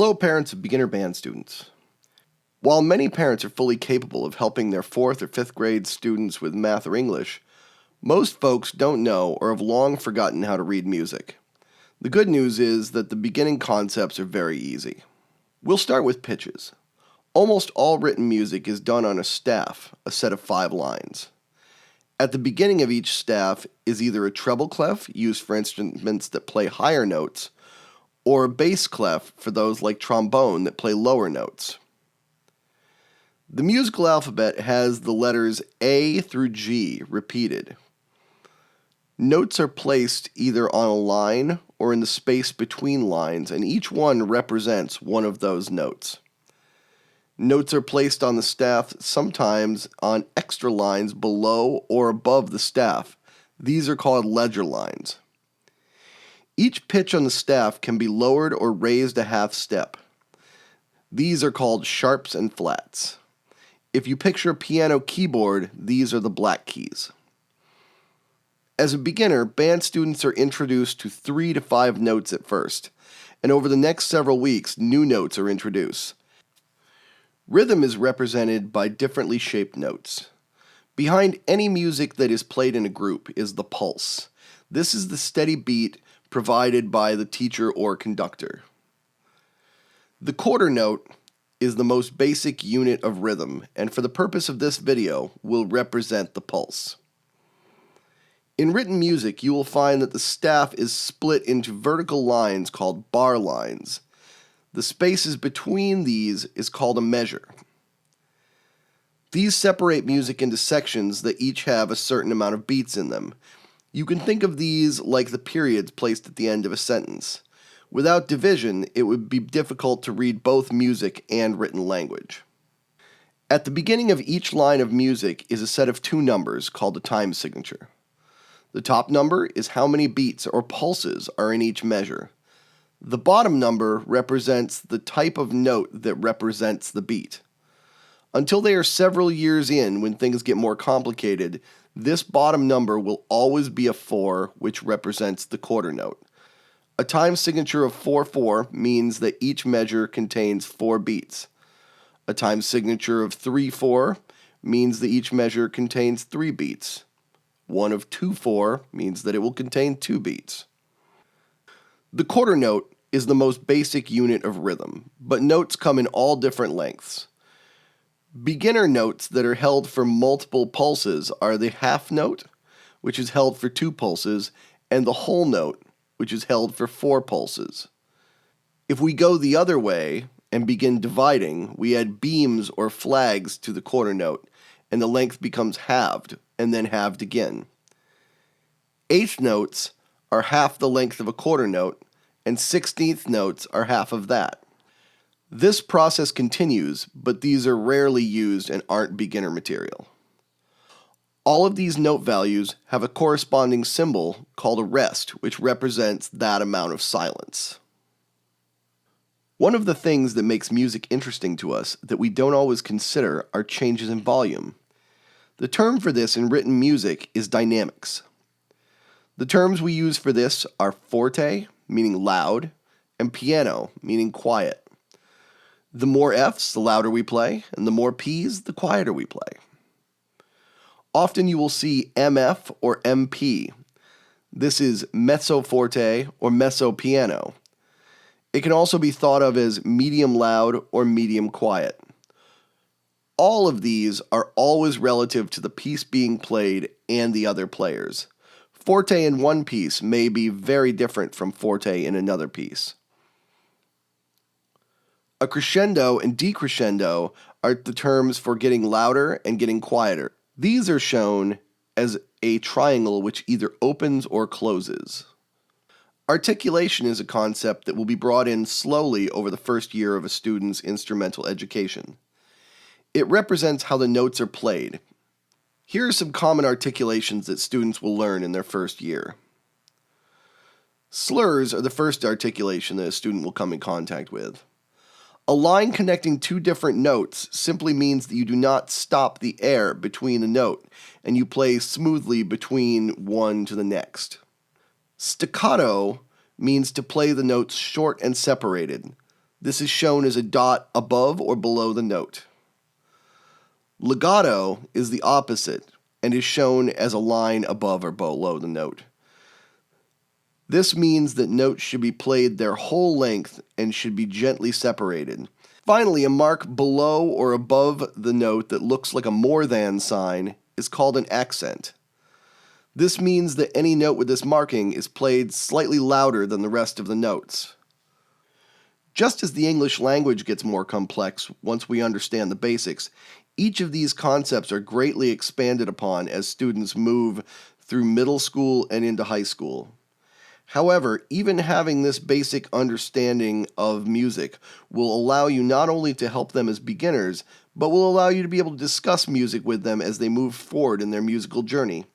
Hello, parents of beginner band students. While many parents are fully capable of helping their 4th or 5th grade students with math or English, most folks don't know or have long forgotten how to read music. The good news is that the beginning concepts are very easy. We'll start with pitches. Almost all written music is done on a staff, a set of 5 lines. At the beginning of each staff is either a treble clef used for instruments that play higher notes, or a bass clef for those like trombone that play lower notes. The musical alphabet has the letters A through G repeated. Notes are placed either on a line or in the space between lines, and each one represents one of those notes. Notes are placed on the staff sometimes on extra lines below or above the staff. These are called ledger lines. Each pitch on the staff can be lowered or raised a half step. These are called sharps and flats. If you picture a piano keyboard, these are the black keys. As a beginner, band students are introduced to 3 to 5 notes at first, and over the next several weeks, new notes are introduced. Rhythm is represented by differently shaped notes. Behind any music that is played in a group is the pulse. This is the steady beat provided by the teacher or conductor. The quarter note is the most basic unit of rhythm, and for the purpose of this video, will represent the pulse. In written music, you will find that the staff is split into vertical lines called bar lines. The spaces between these is called a measure. These separate music into sections that each have a certain amount of beats in them. You can think of these like the periods placed at the end of a sentence. Without division, it would be difficult to read both music and written language. At the beginning of each line of music is a set of 2 numbers called a time signature. The top number is how many beats or pulses are in each measure. The bottom number represents the type of note that represents the beat. Until they are several years in, when things get more complicated, this bottom number will always be a 4, which represents the quarter note. A time signature of 4/4 means that each measure contains 4 beats. A time signature of 3/4 means that each measure contains 3 beats. One of 2/4 means that it will contain 2 beats. The quarter note is the most basic unit of rhythm, but notes come in all different lengths. Beginner notes that are held for multiple pulses are the half note, which is held for 2 pulses, and the whole note, which is held for 4 pulses. If we go the other way and begin dividing, we add beams or flags to the quarter note, and the length becomes halved, and then halved again. Eighth notes are half the length of a quarter note, and 16th notes are half of that. This process continues, but these are rarely used and aren't beginner material. All of these note values have a corresponding symbol called a rest, which represents that amount of silence. One of the things that makes music interesting to us that we don't always consider are changes in volume. The term for this in written music is dynamics. The terms we use for this are forte, meaning loud, and piano, meaning quiet. The more Fs, the louder we play, and the more Ps, the quieter we play. Often you will see MF or MP. This is mezzo forte or mezzo piano. It can also be thought of as medium loud or medium quiet. All of these are always relative to the piece being played and the other players. Forte in one piece may be very different from forte in another piece. A crescendo and decrescendo are the terms for getting louder and getting quieter. These are shown as a triangle which either opens or closes. Articulation is a concept that will be brought in slowly over the first year of a student's instrumental education. It represents how the notes are played. Here are some common articulations that students will learn in their first year. Slurs are the first articulation that a student will come in contact with. A line connecting 2 different notes simply means that you do not stop the air between the note, and you play smoothly between one to the next. Staccato means to play the notes short and separated. This is shown as a dot above or below the note. Legato is the opposite and is shown as a line above or below the note. This means that notes should be played their whole length and should be gently separated. Finally, a mark below or above the note that looks like a more than sign is called an accent. This means that any note with this marking is played slightly louder than the rest of the notes. Just as the English language gets more complex once we understand the basics, each of these concepts are greatly expanded upon as students move through middle school and into high school. However, even having this basic understanding of music will allow you not only to help them as beginners, but will allow you to be able to discuss music with them as they move forward in their musical journey.